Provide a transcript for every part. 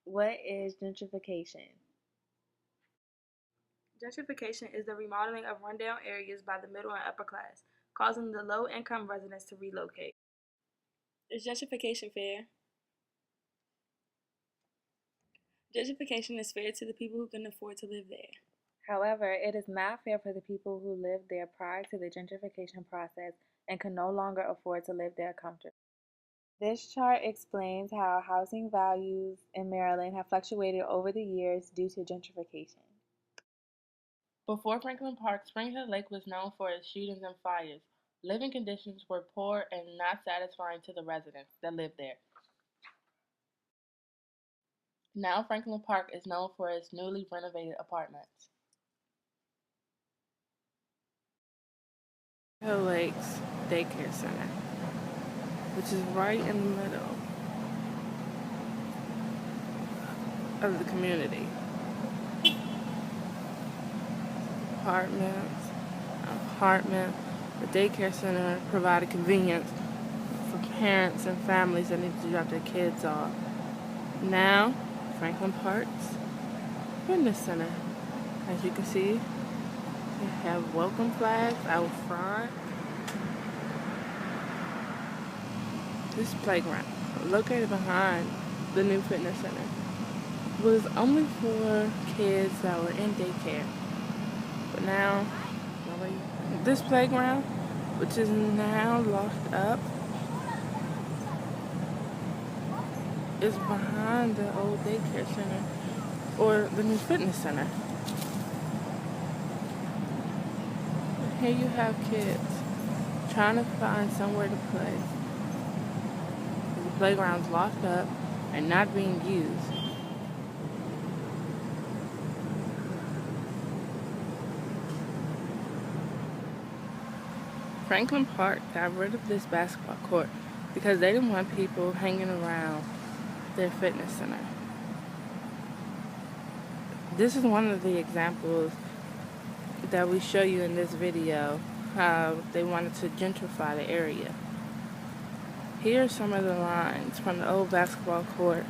What is gentrification? Gentrification is the remodeling of rundown areas by the middle and upper class, causing the low-income residents to relocate. Is gentrification fair? Gentrification is fair to the people who can afford to live there. However, it is not fair for the people who lived there prior to the gentrification process and can no longer afford to live there comfortably. This chart explains how housing values in Maryland have fluctuated over the years due to gentrification. Before Franklin Park, Spring Hill Lake was known for its shootings and fires. Living conditions were poor and not satisfying to the residents that lived there. Now Franklin Park is known for its newly renovated apartments. Hill Lakes Daycare Center, which is right in the middle of the community. Apartment. The daycare center provided convenience for parents and families that need to drop their kids off. Now, Franklin Park's Fitness Center. As you can see, they have welcome flags out front. This playground, located behind the new fitness center, was only for kids that were in daycare. But now, this playground, which is now locked up, is behind the old daycare center, or the new fitness center. Here you have kids trying to find somewhere to play. The playground's locked up and not being used. Franklin Park got rid of this basketball court because they didn't want people hanging around their fitness center. This is one of the examples that we show you in this video, how they wanted to gentrify the area. Here are some of the lines from the old basketball court.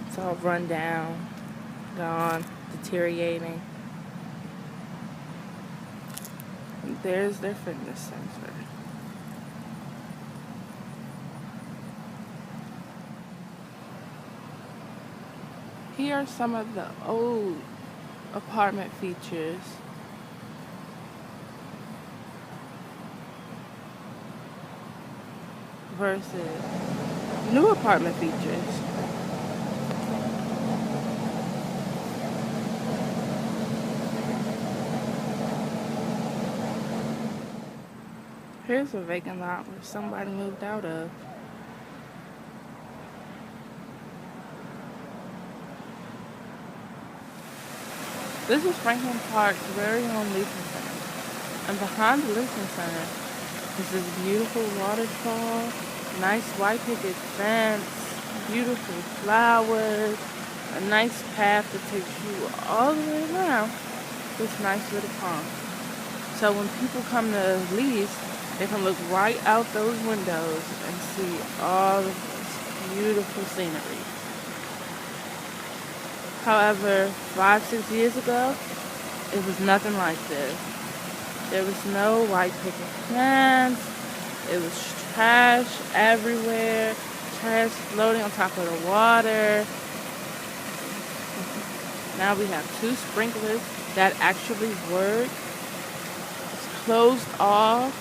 It's all run down, gone, deteriorating. There's their fitness center. Here are some of the old apartment features. Versus new apartment features. Here's a vacant lot where somebody moved out of. This is Franklin Park's very own leasing center. And behind the leasing center is this beautiful waterfall, nice white picket fence, beautiful flowers, a nice path that takes you all the way around this nice little pond. So when people come to lease, they can look right out those windows and see all of this beautiful scenery. However, 5-6 years ago, it was nothing like this. There was no white picket fence. It was trash everywhere, trash floating on top of the water. Now we have 2 sprinklers that actually work. It's closed off.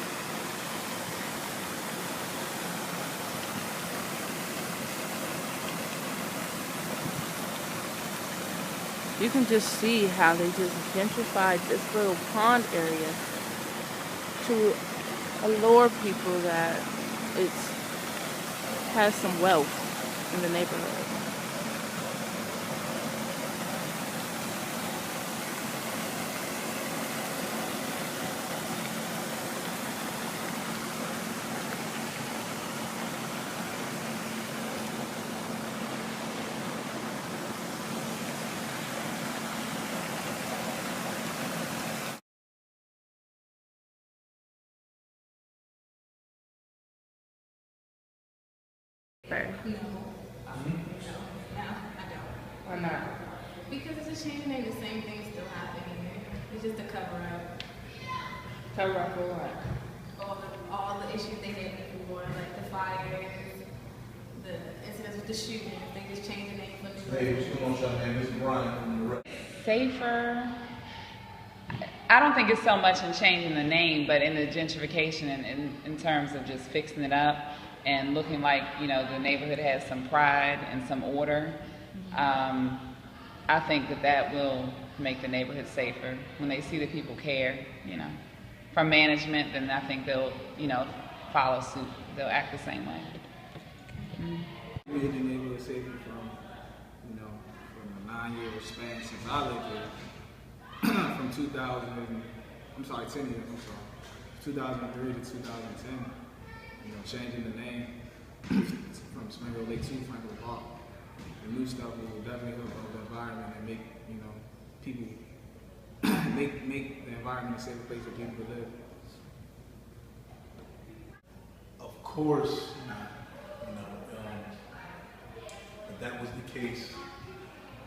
You can just see how they just gentrified this little pond area to allure people that it has some wealth in the neighborhood. Fair. No. No, I don't. Why not? Because it's a change name, the same thing's still happening. It's just a cover up. Cover up for what? All the issues they had before, like the fires, the incidents with the shootings. They just changed the name for the Hey, what's going on, y'all, man? This is Brian from the Safer. I don't think it's so much in changing the name, but in the gentrification and in terms of just fixing it up and looking like, you know, the neighborhood has some pride and some order. I think that will make the neighborhood safer when they see that people care, you know. From management, then I think they'll, you know, follow suit. They'll act the same way. Made the neighborhood safer from, you know, from a 9-year span since I lived here, from 10 years, 2003 to 2010, you know, changing the name from Springfield Lake to Franklin Park. The new stuff will definitely help the environment and make, you know, people, make the environment a safer place for people to live. Of course not. You know, if that was the case,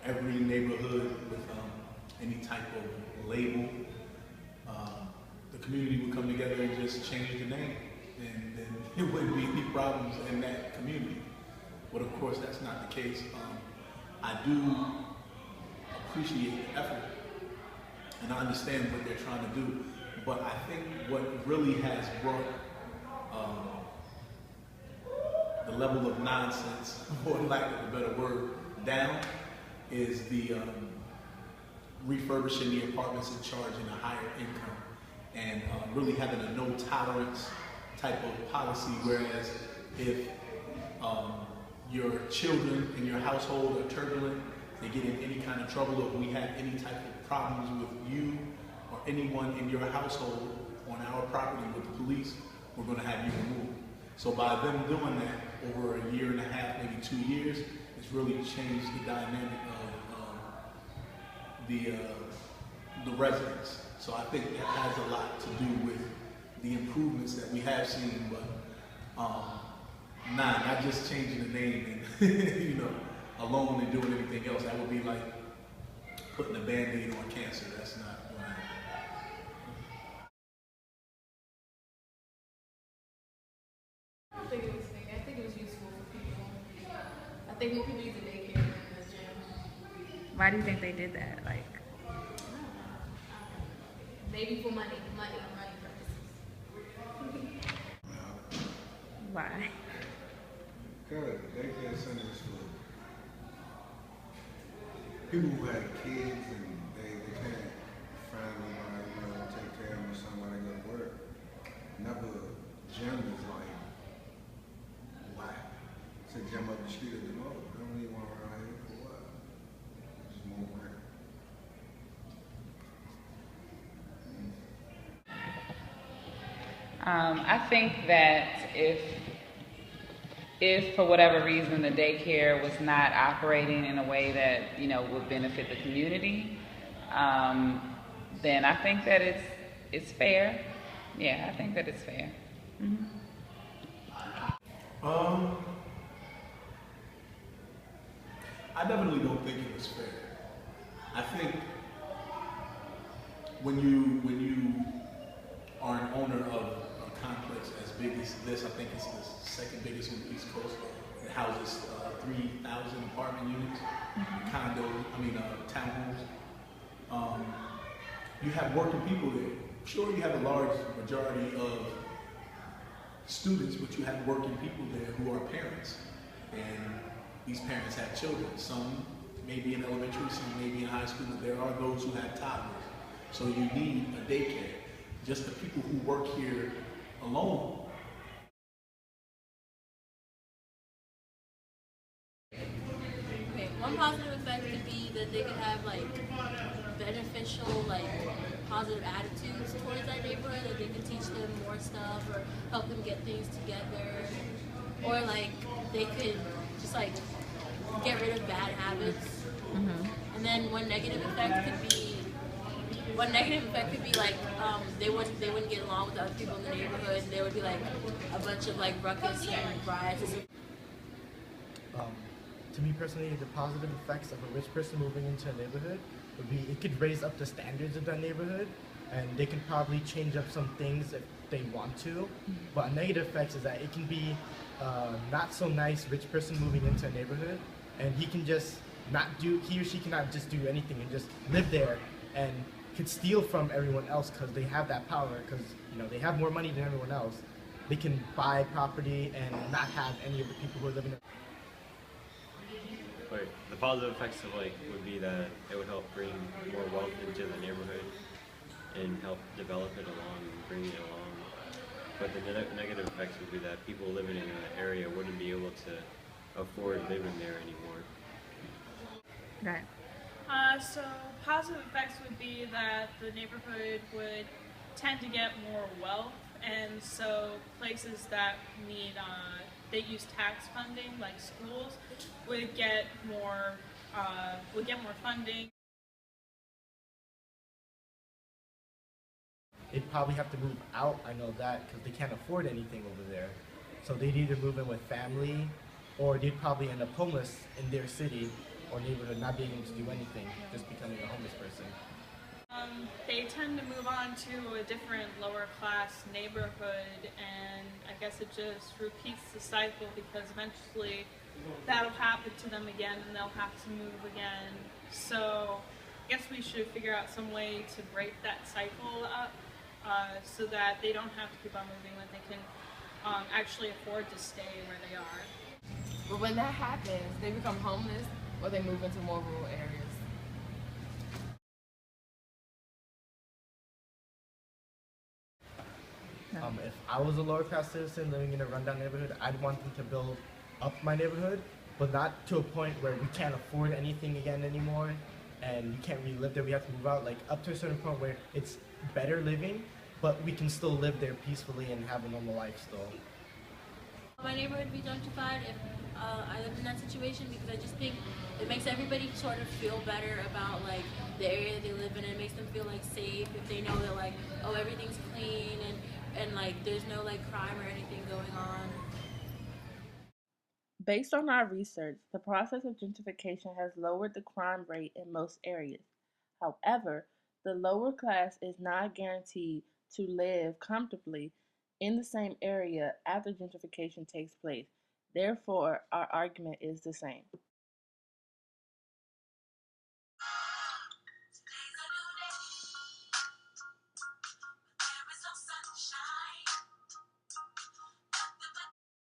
every neighborhood with any type of label, the community would come together and just change the name, and then there wouldn't be any problems in that community. But of course, that's not the case. I do appreciate the effort, and I understand what they're trying to do. But I think what really has brought the level of nonsense, for lack of a better word, down is the refurbishing the apartments and charging a higher income, and really having a no tolerance type of policy. Whereas if your children in your household are turbulent, they get in any kind of trouble, or we have any type of problems with you or anyone in your household on our property with the police, we're going to have you removed. So by them doing that over a year and a half, maybe 2 years, it's really changed the dynamic of the residents. So I think that has a lot to do with the improvements that we have seen, but not just changing the name and you know, alone and doing anything else. That would be like putting a Band-Aid on cancer. That's not going to happen. I don't think it was fair. I think it was useful for people. I think more people use the daycare than the gym. Why do you think they did that? Like, Maybe for money purposes. why? Because daycare centers for people who have kids and they can't find anybody, you know, take care of them or somebody go to work. Never gym is like, why? It's a gym up the street at the mall. They don't need one around here for what? Just more work. I think that if for whatever reason the daycare was not operating in a way that, you know, would benefit the community, then I think that it's fair. Yeah, I think that it's fair. Mm-hmm. I definitely don't think it was fair. I think when you are an owner of a complex as big as this, I think it's the second biggest on the East Coast. It houses 3,000 apartment units, townhomes. You have working people there. Sure, you have a large majority of students, but you have working people there who are parents. And these parents have children. Some may be in elementary, some may be in high school, but there are those who have toddlers. So you need a daycare. Just the people who work here alone. Okay, one positive effect could be that they could have like beneficial, like positive attitudes towards that neighborhood, that they could teach them more stuff or help them get things together, or like they could just like get rid of bad habits. And then one negative effect could be like they wouldn't get along with the other people in the neighborhood. There would be like a bunch of like ruckus and riots. Um, to me personally, the positive effects of a rich person moving into a neighborhood would be it could raise up the standards of that neighborhood, and they can probably change up some things if they want to. But a negative effect is that it can be not so nice rich person moving into a neighborhood, and he or she cannot just do anything and just live there and could steal from everyone else because they have that power because they have more money than everyone else. They can buy property and not have any of the people who are living there. But the positive effects of would be that it would help bring more wealth into the neighborhood and help develop it along and bring it along. But the negative effects would be that people living in an area wouldn't be able to afford living there anymore. Right. So positive effects would be that the neighborhood would tend to get more wealth, and so places that need they use tax funding, like schools, would get more funding. They'd probably have to move out, I know that, because they can't afford anything over there. So they'd either move in with family, or they'd probably end up homeless in their city or neighborhood, not being able to do anything, just becoming a homeless person. They tend to move on to a different lower class neighborhood, and I guess it just repeats the cycle because eventually that'll happen to them again and they'll have to move again. So I guess we should figure out some way to break that cycle up so that they don't have to keep on moving, that they can actually afford to stay where they are. But when that happens, they become homeless or they move into more rural areas. If I was a lower class citizen living in a rundown neighborhood, I'd want them to build up my neighborhood, but not to a point where we can't afford anything again anymore and you can't really live there. We have to move out, like up to a certain point where it's better living, but we can still live there peacefully and have a normal life still. My neighborhood be gentrified if I lived in that situation, because I just think it makes everybody sort of feel better about like the area that they live in. It makes them feel like safe if they know that like, oh, everything's clean and like there's no like crime or anything going on. Based on our research, the process of gentrification has lowered the crime rate in most areas. However, the lower class is not guaranteed to live comfortably in the same area after gentrification takes place. Therefore, our argument is the same.